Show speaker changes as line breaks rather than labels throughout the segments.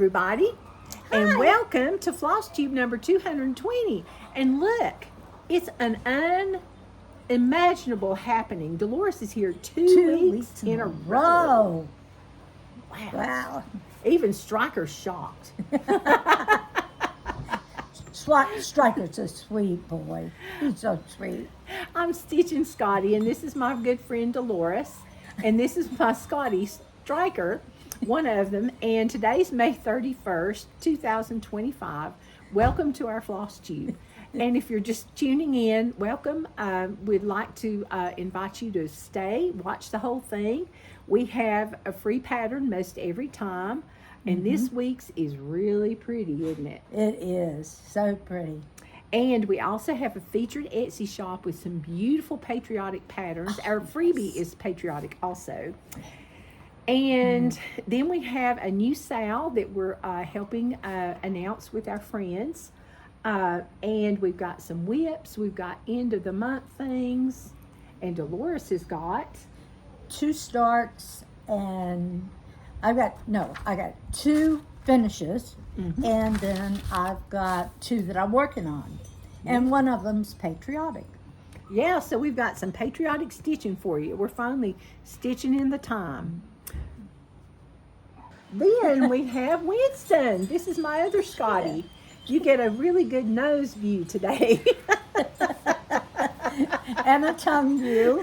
everybody.
Hi.
And welcome to Flosstube number 220. And look, it's an unimaginable happening. Dolores is here two weeks in a row. Wow. Even Striker's shocked.
Striker's a sweet boy. He's so sweet.
I'm stitching Scotty, and this is my good friend Dolores. And this is my Scotty, Striker, one of them. And today's May 31st, 2025. Welcome to our Flosstube. And if you're just tuning in, welcome. We'd like to invite you to stay, watch the whole thing. We have a free pattern most every time. And this week's is really pretty, isn't it?
It is so pretty.
And we also have a featured Etsy shop with some beautiful patriotic patterns. Our freebie is patriotic also. And then we have a new sale that we're helping announce with our friends. And we've got some whips. We've got end of the month things. And Dolores has got
2 starts, and I got 2 finishes, and then I've got 2 that I'm working on, and one of them's patriotic.
Yeah, so we've got some patriotic stitching for you. We're finally stitching in the time. Then we have Winston. This is my other Scotty. You get a really good nose view today.
And a tongue view.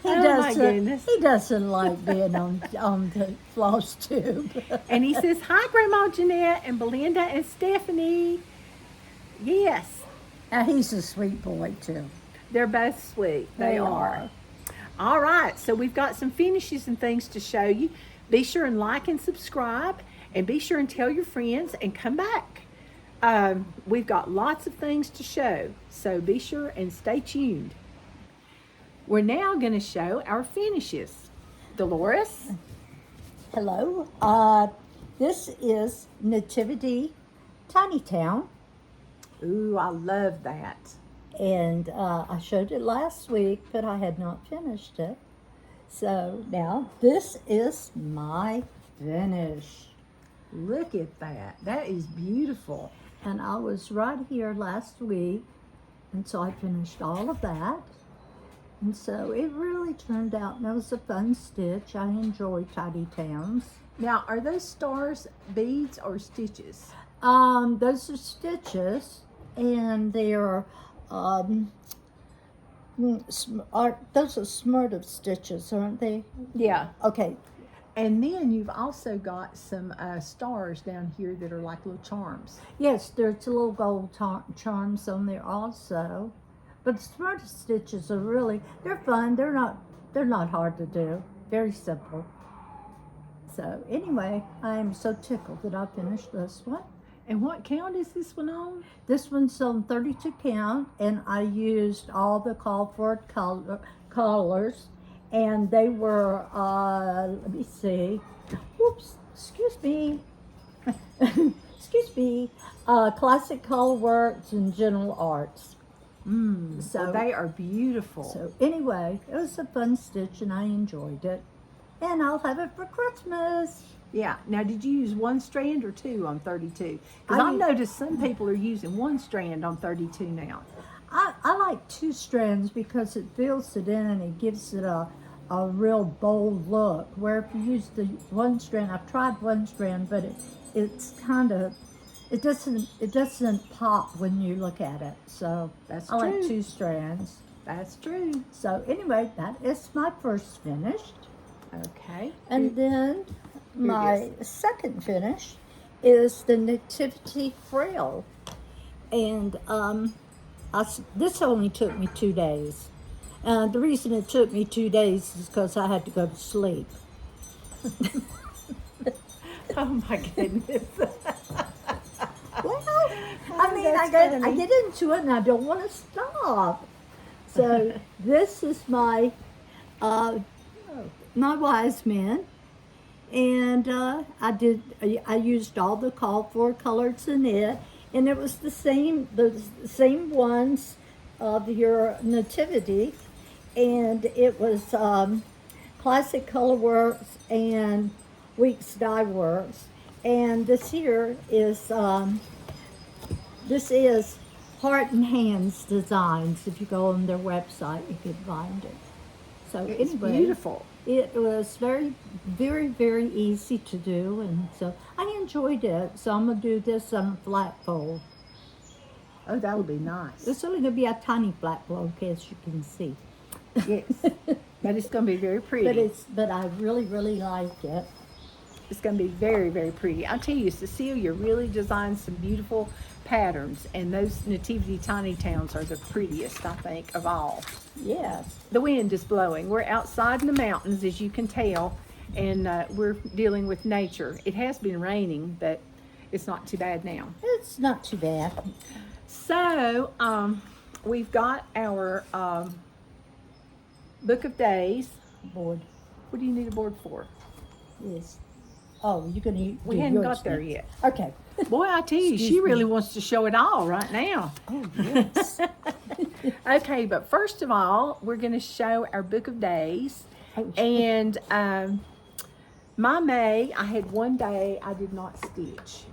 He doesn't like being on the Flosstube.
And he says, hi, Grandma Jeannette and Belinda and Stephanie. Yes.
And he's a sweet boy, too.
They're both sweet. They are. All right. So we've got some finishes and things to show you. Be sure and like and subscribe. And be sure and tell your friends and come back. We've got lots of things to show. So be sure and stay tuned. We're now going to show our finishes. Dolores?
Hello. This is Nativity Tiny Town.
Ooh, I love that.
And I showed it last week, but I had not finished it. So now this is my finish.
Look at that. That is beautiful.
And I was right here last week, and so I finished all of that. And so it really turned out, and it was a fun stitch. I enjoy Tiny Towns.
Now, are those stars beads or stitches?
Those are stitches, and they are, those are smart of stitches, aren't they?
Yeah.
Okay.
And then you've also got some stars down here that are like little charms.
Yes, there's little gold charms on there also. But the smart stitches are they're fun. They're not hard to do. Very simple. So anyway, I am so tickled that I finished this one.
And what count is this one on?
This one's on 32 count, and I used all the call for colors, and they were, let me see. Whoops, excuse me. Excuse me. Classic Color Works and General Arts.
So they are beautiful.
So anyway, it was a fun stitch and I enjoyed it. And I'll have it for Christmas.
Yeah. Now, did you use 1 strand or 2 on 32? Because I've noticed some people are using 1 strand on 32 now.
I like 2 strands because it fills it in and it gives it a real bold look. Where if you use the 1 strand, I've tried 1 strand, but it's kind of, it doesn't pop when you look at it. So
That's
I
true.
like 2 strands.
That's true.
So anyway, that is my first finish.
Okay.
And then my second finish is the Nativity Frill. And this only took me 2 days. The reason it took me 2 days is because I had to go to sleep.
Oh my goodness.
Well, I get into it and I don't want to stop. So this is my wise men, and I used all the call for colors in it, and it was the same ones of your nativity, and it was Classic Color Works and Weeks Dye Works. And this here is, this is Heart and Hands Designs. If you go on their website, you can find it. So
It's
anyway,
beautiful.
it was very, very, very easy to do, and so I enjoyed it. So I'm gonna do this on a flat fold.
Oh, that would be nice.
It's only gonna be a tiny flat fold, as you can see.
Yes, but it's going to be very pretty.
But I really, really like it.
It's going to be very, very pretty. I tell you, Cecilia really designed some beautiful patterns, and those Nativity Tiny Towns are the prettiest, I think, of all.
Yes.
The wind is blowing. We're outside in the mountains, as you can tell, and we're dealing with nature. It has been raining, but it's not too bad now.
It's not too bad.
So, we've got our Book of Days.
Board.
What do you need a board for?
Yes. Oh, you're gonna do
We hadn't
yours
got there
next.
yet.
Okay.
Boy, I tell you,
Excuse
she
me.
really wants to show it all right now.
Oh yes.
Okay, but first of all, we're going to show our Book of Days.
Oh.
And my May, I had one day I did not stitch.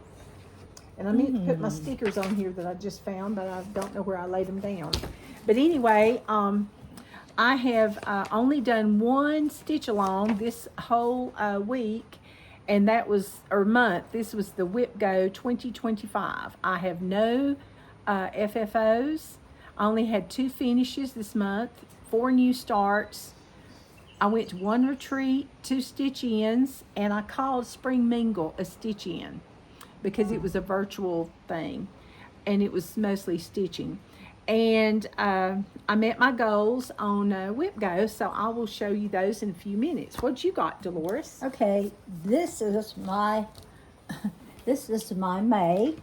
And I meant to put my stickers on here that I just found, but I don't know where I laid them down. But anyway, I have only done one stitch along this whole week, and that was, or month. This was the Whipgo 2025. I have no FFOs. I only had 2 finishes this month, 4 new starts. I went to 1 retreat, 2 stitch ins, and I called Spring Mingle a stitch in because it was a virtual thing, and it was mostly stitching. And I met my goals on Whipgo, so I will show you those in a few minutes. What you got, Dolores?
Okay. This is my May,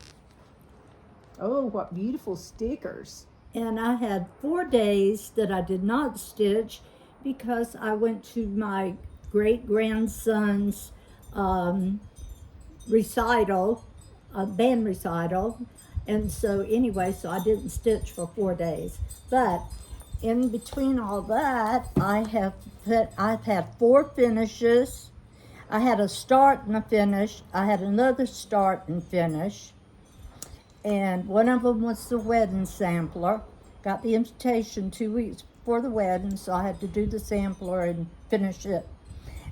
Oh, what beautiful stickers.
and I had 4 days that I did not stitch because I went to my great grandson's recital, band recital. And so anyway, so I didn't stitch for 4 days. But in between all that, I've had 4 finishes. I had a start and a finish. I had another start and finish. And one of them was the wedding sampler. Got the invitation 2 weeks before the wedding, so I had to do the sampler and finish it.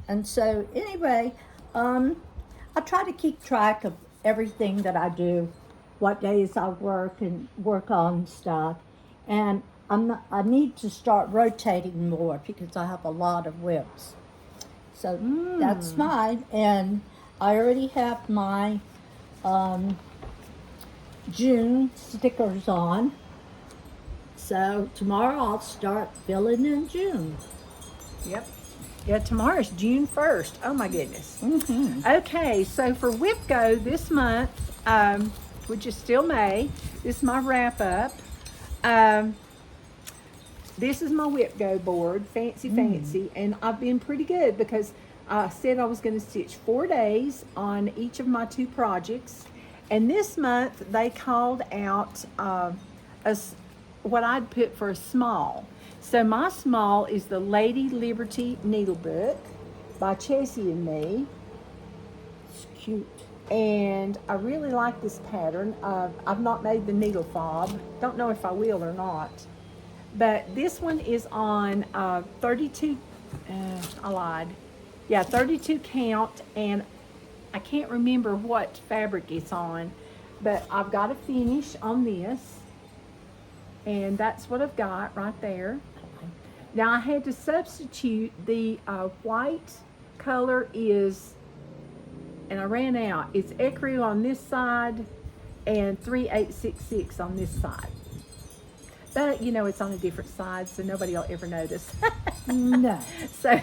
And so anyway, I try to keep track of everything that I do, what days I work and work on stuff. And I need to start rotating more because I have a lot of whips. So that's mine. And I already have my June stickers on. So tomorrow I'll start filling in June.
Yep. Yeah, tomorrow's June 1st. Oh my goodness.
Mm-hmm.
Okay, so for Whipgo this month, which is still May, this is my wrap up. This is my Whipgo board, fancy, and I've been pretty good because I said I was going to stitch 4 days on each of my 2 projects. And this month they called out what I'd put for a small. So my small is the Lady Liberty Needle Book by Chessie and Me.
It's cute.
And I really like this pattern. I've not made the needle fob. Don't know if I will or not. But this one is on 32, I lied. Yeah, 32 count, and I can't remember what fabric it's on, but I've got a finish on this, and that's what I've got right there. Now I had to substitute the white color is, and I ran out, it's ecru on this side and 3866 on this side. But, you know, it's on a different side, so nobody will ever notice.
No.
So,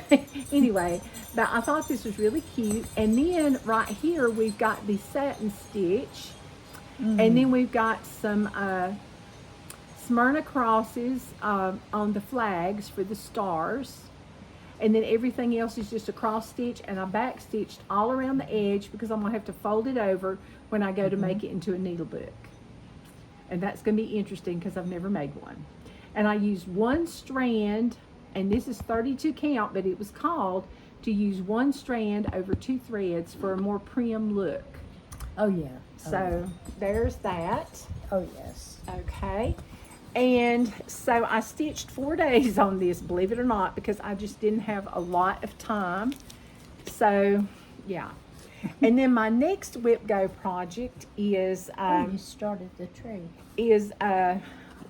anyway, but I thought this was really cute. And then right here, we've got the satin stitch. And then we've got some Smyrna crosses on the flags for the stars. And then everything else is just a cross stitch. And I back stitched all around the edge because I'm going to have to fold it over when I go to make it into a needle book. And that's going to be interesting because I've never made one. And I used 1 strand, and this is 32 count, but it was called to use one strand over 2 threads for a more prim look.
Oh, yeah.
So there's that.
Oh, yes.
Okay. And so I stitched 4 days on this, believe it or not, because I just didn't have a lot of time. So, yeah. And then my next Whipgo project is
You started the tree.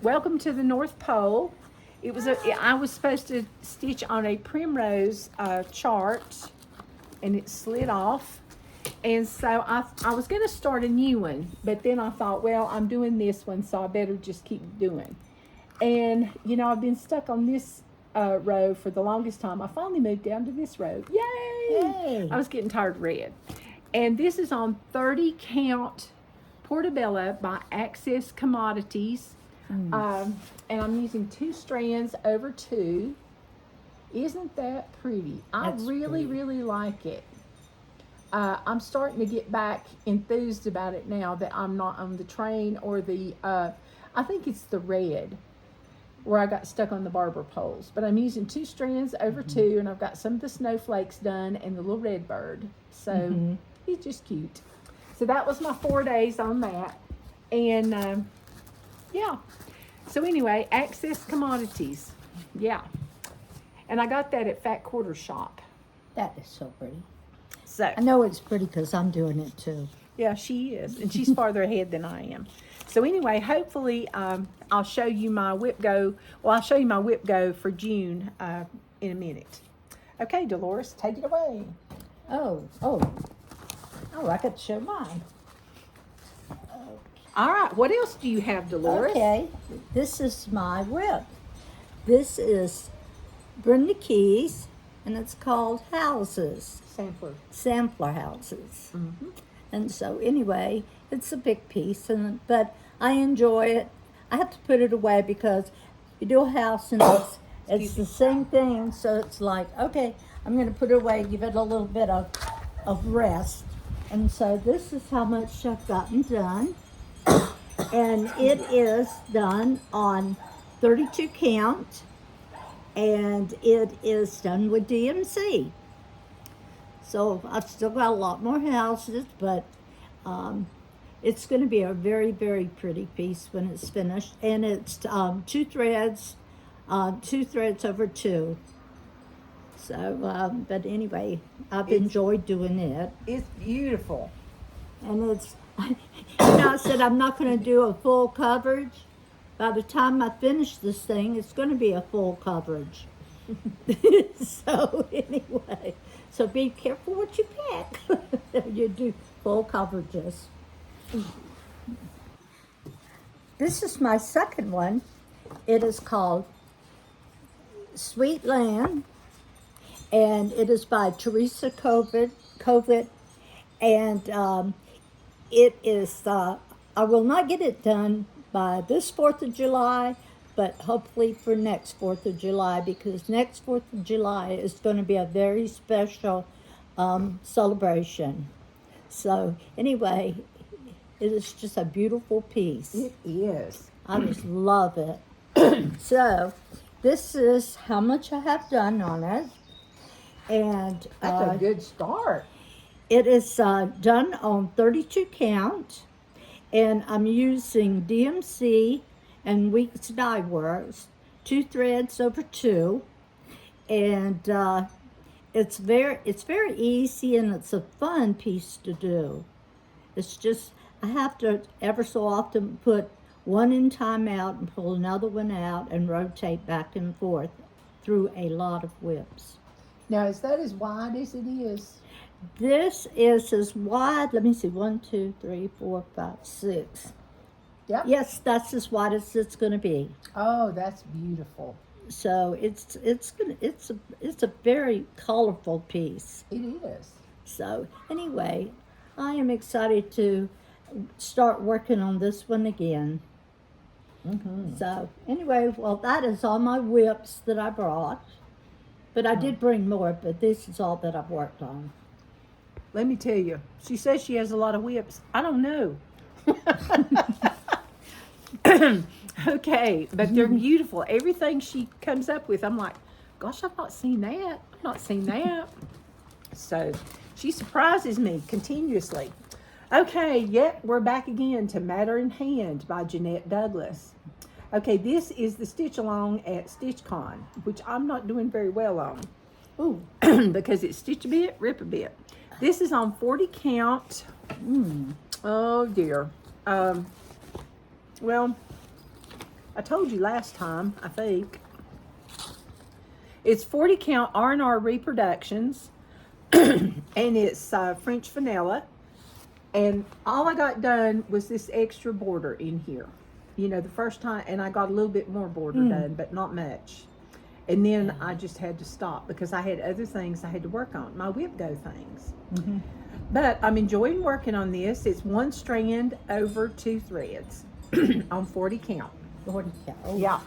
Welcome to the North Pole. I was supposed to stitch on a Primrose chart, and it slid off. And so I was going to start a new one, but then I thought, well, I'm doing this one, so I better just keep doing. And, you know, I've been stuck on this row for the longest time. I finally moved down to this row. Yay!
Yay!
I was getting tired of red. And this is on 30 count Portobello by Access Commodities. And I'm using 2 strands over 2. Isn't that pretty?
That's
really,
pretty.
really like it. I'm starting to get back enthused about it now that I'm not on the train or the, I think it's the red where I got stuck on the barber poles. But I'm using 2 strands over 2, and I've got some of the snowflakes done and the little red bird. So he's just cute. So that was my 4 days on that. And yeah. So anyway, Access Commodities. Yeah. And I got that at Fat Quarter Shop.
That is so pretty.
So
I know it's pretty because I'm doing it too.
yeah, she is, and she's farther ahead than I am. So anyway, hopefully I'll show you my Whipgo. Well, I'll show you my Whipgo for June in a minute. Okay, Dolores, take it away.
Oh, I got to show mine.
All right, what else do you have, Dolores?
Okay, this is my whip. This is Brenda Keyes, and it's called Houses. Sampler houses. And so anyway, it's a big piece, but I enjoy it. I have to put it away because you do a house and it's the same thing. So it's like, okay, I'm going to put it away, give it a little bit of rest. And so this is how much I've gotten done. And it is done on 32 count, and it is done with DMC. So I've still got a lot more houses, but it's going to be a very, very pretty piece when it's finished. And it's 2 threads over 2. So, but anyway, I've enjoyed doing it.
It's beautiful.
And it's, I said I'm not going to do a full coverage. By the time I finish this thing, it's going to be a full coverage. So anyway, so be careful what you pack. You do full coverages. This is my second one. It is called Sweet Land, and it is by Teresa Kogut, and it is, I will not get it done by this 4th of July, but hopefully for next 4th of July, because next 4th of July is going to be a very special celebration. So anyway, it is just a beautiful piece.
It is.
I just love it. So this is how much I have done on it. And
That's a good start.
it is done on 32 count, and I'm using DMC and Weeks Dye Works, 2 threads over 2, and it's very easy, and it's a fun piece to do. It's just I have to ever so often put one in timeout and pull another one out and rotate back and forth through a lot of whips.
Now, is that as wide as it is?
This is as wide, let me see, 1, 2, 3, 4, 5, 6.
Yep.
Yes, that's as wide as it's going to be.
Oh, that's beautiful.
So it's a very colorful piece.
It is.
So anyway, I am excited to start working on this one again. So anyway, well, that is all my whips that I brought. But I did bring more, but this is all that I've worked on.
Let me tell you, she says she has a lot of whips. I don't know. Okay, but they're beautiful. Everything she comes up with, I'm like, gosh, I've not seen that. I've not seen that. So she surprises me continuously. Okay, yep, we're back again to Matter in Hand by Jeannette Douglas. Okay, this is the stitch along at StitchCon, which I'm not doing very well on.
Ooh.
Because it's stitch a bit, rip a bit. This is on 40 count. Oh dear. Well, I told you last time, I think. It's 40 count R&R Reproductions. And it's French vanilla. And all I got done was this extra border in here. You know, the first time, and I got a little bit more border done, but not much. And then I just had to stop because I had other things I had to work on, my Whipgo things. But I'm enjoying working on this. It's 1 strand over 2 threads on 40 count.
40 count. Oh.
Yeah.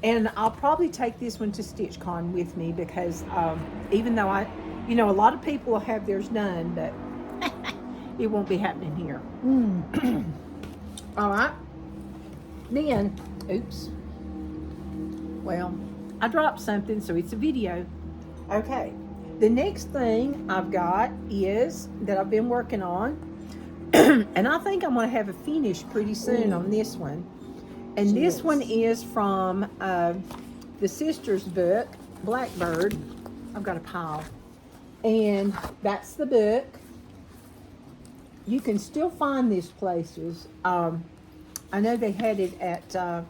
And I'll probably take this one to StitchCon with me because even though a lot of people will have theirs done, but it won't be happening here. All right. Then, oops. Well, I dropped something, so it's a video. Okay. The next thing I've got is that I've been working on, and I think I'm going to have a finish pretty soon on this one. And this one is from the sister's book, Blackbird. I've got a pile. And that's the book. You can still find these places. I know they had it at, I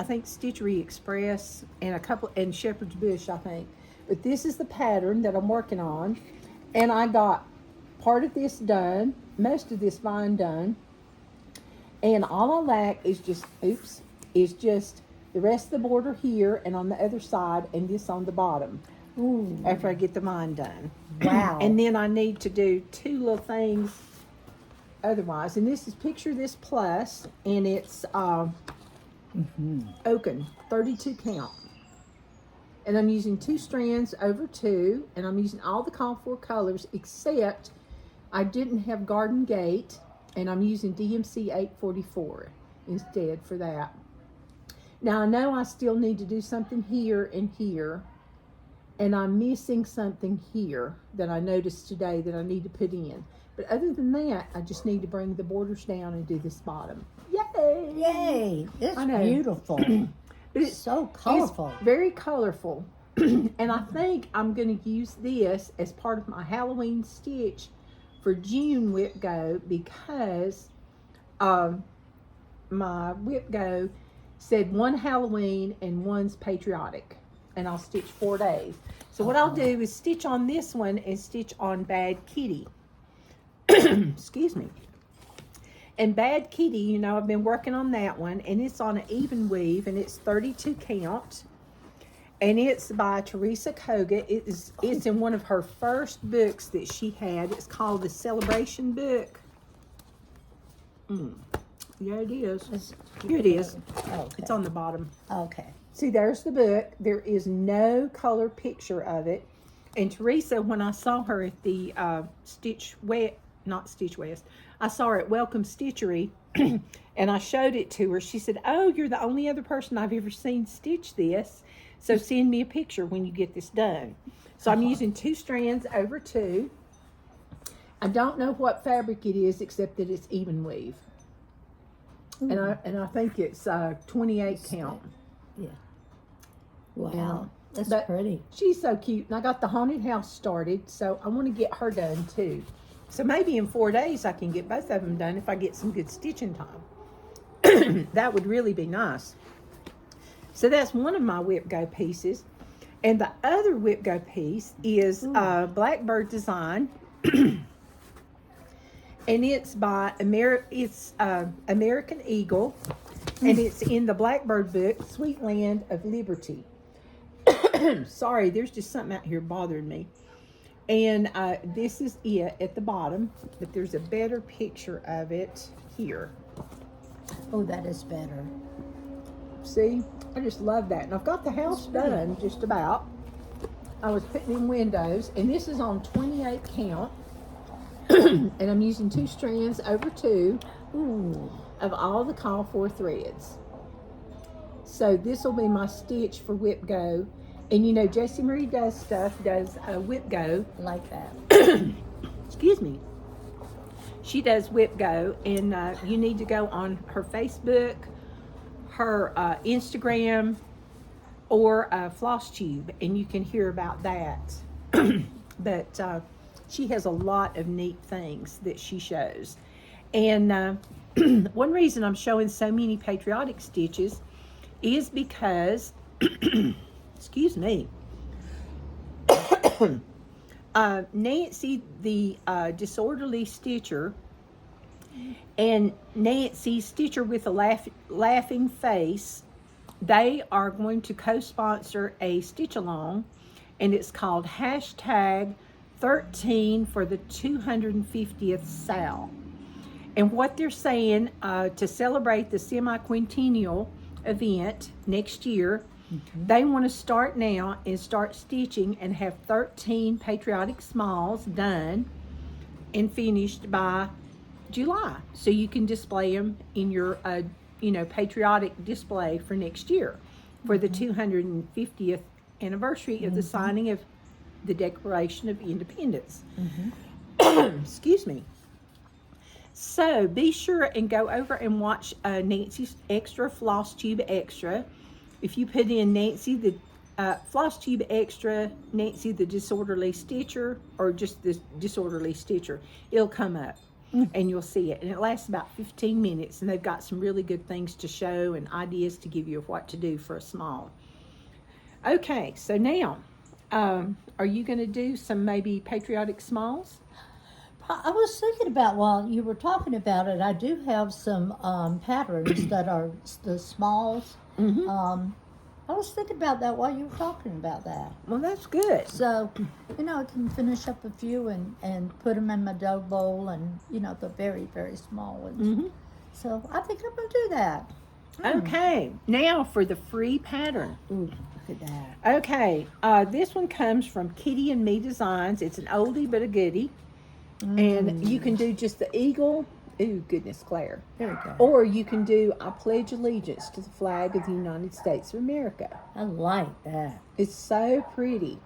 think Stitchery Express and Shepherd's Bush, I think. But this is the pattern that I'm working on. And I got part of this done, most of this vine done. And all I lack is just the rest of the border here and on the other side and this on the bottom.
Ooh.
After I get the vine done.
Wow.
And then I need to do 2 little things otherwise. And this is Picture This Plus, and it's oaken, 32 count. And I'm using 2 strands over 2, and I'm using all the call for colors except I didn't have Garden Gate, and I'm using DMC 844 instead for that. Now I know I still need to do something here and here, and I'm missing something here that I noticed today that I need to put in. But other than that, I just need to bring the borders down and do this bottom. Yay!
Yay! It's beautiful.
But it's
so colorful.
It's very colorful. And I think I'm going to use this as part of my Halloween stitch for June Whipgo because my Whipgo said 1 Halloween and 1's Patriotic. And I'll stitch 4 days. So what I'll do is stitch on this one and stitch on Bad Kitty. Excuse me. And Bad Kitty, you know, I've been working on that one, and it's on an even weave, and it's 32 count. And it's by Teresa Kogut. It's in one of her first books that she had. It's called the Celebration Book. Yeah, it is. Here it is.
Okay.
It's on the bottom.
Okay.
See, there's the book. There is no color picture of it. And Teresa, when I saw her at the I saw her at Welcome Stitchery, and I showed it to her. She said, "Oh, you're the only other person I've ever seen stitch this. So send me a picture when you get this done." So I'm using 2 strands over 2. I don't know what fabric it is except that it's even weave. And I think it's 28 count.
Yeah. Wow. That's
But
pretty.
She's so cute. And I got the haunted house started, so I want to get her done too. So maybe in 4 days I can get both of them done if I get some good stitching time. That would really be nice. So that's one of my Whipgo pieces. And the other Whipgo piece is Blackbird Design. And it's by American Eagle. And it's in the Blackbird book, Sweet Land of Liberty. Sorry, there's just something out here bothering me. And this is it at the bottom, but there's a better picture of it here.
Oh, that is better.
See, I just love that. And I've got the house done just about. I was putting in windows, and this is on 28 count. And I'm using 2 strands over 2 of all the call for threads. So this will be my stitch for Whipgo. And you know, Jessie Marie does Whipgo.
I like that.
Excuse me. She does Whipgo, and you need to go on her Facebook, her Instagram, or Flosstube, and you can hear about that. But she has a lot of neat things that she shows. And one reason I'm showing so many patriotic stitches is because, excuse me, Nancy the Disorderly Stitcher and Nancy Stitcher with a Laughing Face, they are going to co-sponsor a stitch along, and it's called #13 for the 250th Sal. And what they're saying, to celebrate the semi-quintennial event next year, they want to start now and start stitching and have 13 patriotic smalls done and finished by July, so you can display them in your patriotic display for next year for the 250th anniversary of the signing of the Declaration of Independence. Excuse me. So be sure and go over and watch Nancy's Extra Flosstube Extra. If you put in Nancy the Flosstube Extra, Nancy the Disorderly Stitcher, or just the Disorderly Stitcher, it'll come up and you'll see it. And it lasts about 15 minutes, and they've got some really good things to show and ideas to give you of what to do for a small. Okay, so now, are you going to do some maybe patriotic smalls?
I was thinking about, while you were talking about it, I do have some patterns that are the smalls. I was thinking about that while you were talking about that.
Well, that's good.
So, I can finish up a few and put them in my dough bowl, and, the very, very small ones. So I think I'm going to do that.
Okay, now for the free pattern.
Ooh, look at that.
Okay, this one comes from Chessie and Me Designs. It's an oldie but a goodie. And you can do just the eagle. Ooh, goodness, Claire.
There we go.
Or you can do I pledge allegiance to the flag of the United States of America.
I like that.
It's so pretty.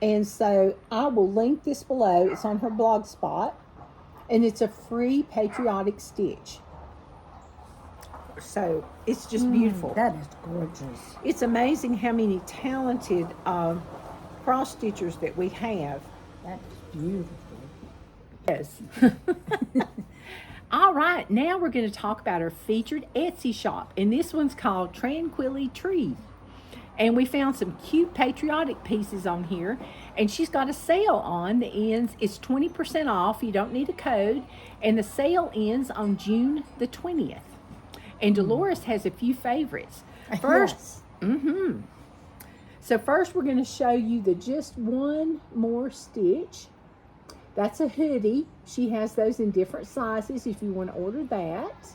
And so I will link this below. It's on her blog spot. And it's a free patriotic stitch. So it's just beautiful.
That is gorgeous.
It's amazing how many talented cross stitchers that we have.
That's beautiful.
Yes. All right, now we're going to talk about our featured Etsy shop, and this one's called Tranquilli Tree. And we found some cute patriotic pieces on here, and she's got a sale on the ends. It's 20% off. You don't need a code, and the sale ends on June the 20th. And Dolores has a few favorites. First,
Yes.
So first we're going to show you the Just One More Stitch. That's a hoodie. She has those in different sizes if you want to order that.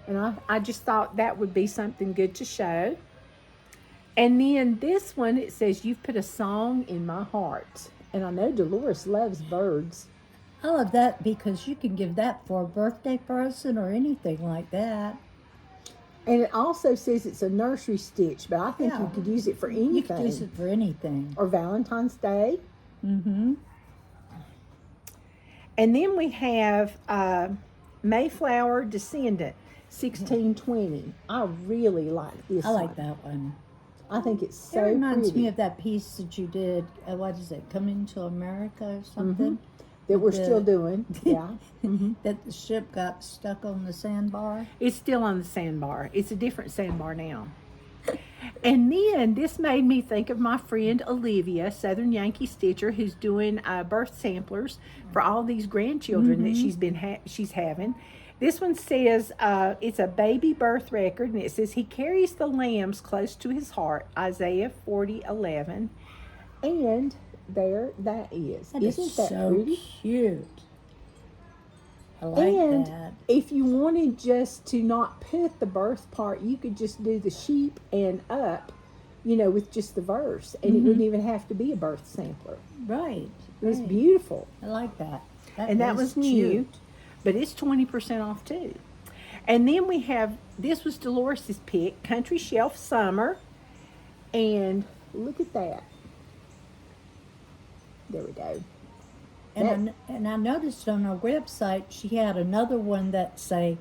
And I just thought that would be something good to show. And then this one, it says, "You've put a song in my heart." And I know Dolores loves birds.
I love that because you can give that for a birthday present or anything like that.
And it also says it's a nursery stitch, but I think
Yeah.
you could use it for anything.
You can use it for anything.
Or Valentine's Day.
Mm-hmm.
And then we have Mayflower Descendant, 1620. I really like this
I like
one.
that one.
I think it's so
It reminds
pretty.
me of that piece that you did, what is it, Coming to America or something?
That we're
the-
still doing. Yeah.
That the ship got stuck on the sandbar.
It's still on the sandbar. It's a different sandbar now. And then this made me think of my friend Olivia, Southern Yankee Stitcher, who's doing birth samplers for all these grandchildren that she's having. This one says it's a baby birth record, and it says he carries the lambs close to his heart, Isaiah 40:11. And there that is.
That is
Isn't that
so
pretty?
cute. I like
And
that.
if you wanted just to not put the birth part, you could just do the sheep and up, with just the verse. And it wouldn't even have to be a birth sampler.
Right.
It's
right.
beautiful.
I like that.
And that
is
was new,
cute.
but it's 20% off too. And then we have, this was Dolores' pick, Country Shelf Summer. And Look at that. There we go.
And I noticed on her website she had another one that's a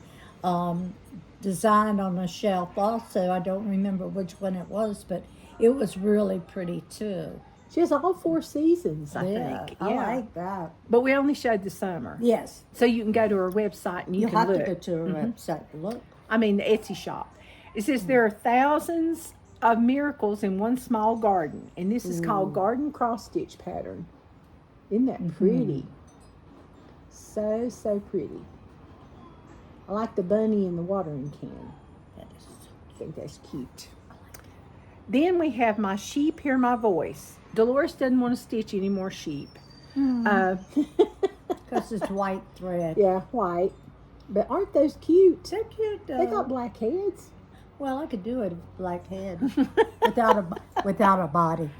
design on a shelf also. I don't remember which one it was, but it was really pretty too.
She has all 4 seasons, I think.
I like that.
But we only showed the summer.
Yes.
So you can go to her website and you can
have
look.
to go to her website to look.
I mean, the Etsy shop. It says there are thousands of miracles in one small garden. And this is called Garden Cross Stitch Pattern. Isn't that pretty? So, so pretty. I like the bunny in the watering can. I think that's cute. Then we have my sheep hear my voice. Dolores doesn't want to stitch any more sheep.
Because it's white thread.
Yeah, white. But aren't those cute?
They're cute though.
They got black heads.
Well, I could do it with black head without a body.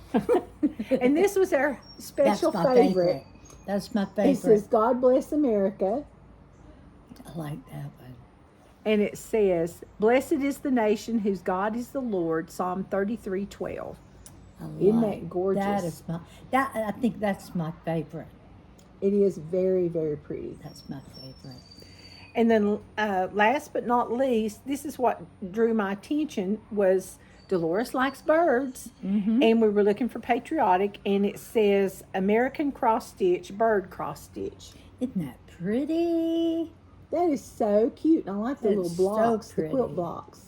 And this was our special
That's my
favorite.
That's my
It
favorite.
says, God bless America.
I like that one.
And it says, blessed is the nation whose God is the Lord, Psalm 33:12. Isn't that gorgeous?
That is I think that's my favorite.
It is very, very pretty.
That's my favorite.
And then last but not least, this is what drew my attention was Dolores likes birds. And we were looking for Patriotic, and it says American cross stitch, bird cross stitch.
Isn't that pretty?
That is so cute. And I like the little
It's
blocks,
so
the
pretty.
quilt blocks.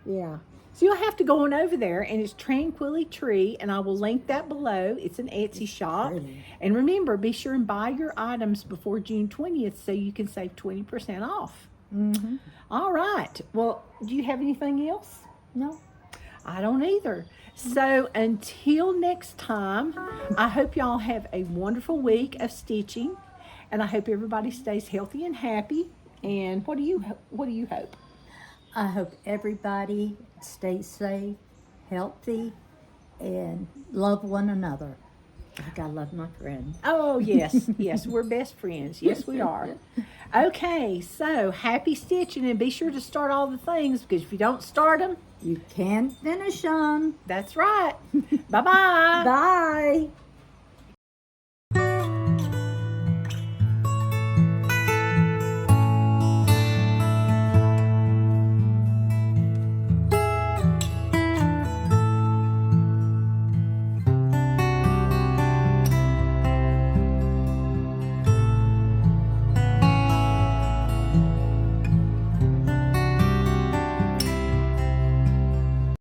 Yeah. So you'll have to go on over there, and it's Tranquilli Tree, and I will link that below. It's an Etsy shop.
pretty.
And remember, be sure and buy your items before June 20th so you can save 20% off. All right. Well, do you have anything else?
No.
I don't either. So until next time, I hope y'all have a wonderful week of stitching, and I hope everybody stays healthy and happy. And what do you hope?
I hope everybody stays safe, healthy, and love one another. Like I love my friend.
Oh, yes. Yes, we're best friends. Yes, we are. Okay, so happy stitching, and be sure to start all the things, because if you don't start them,
You can't finish them.
that's right. Bye-bye.
Bye.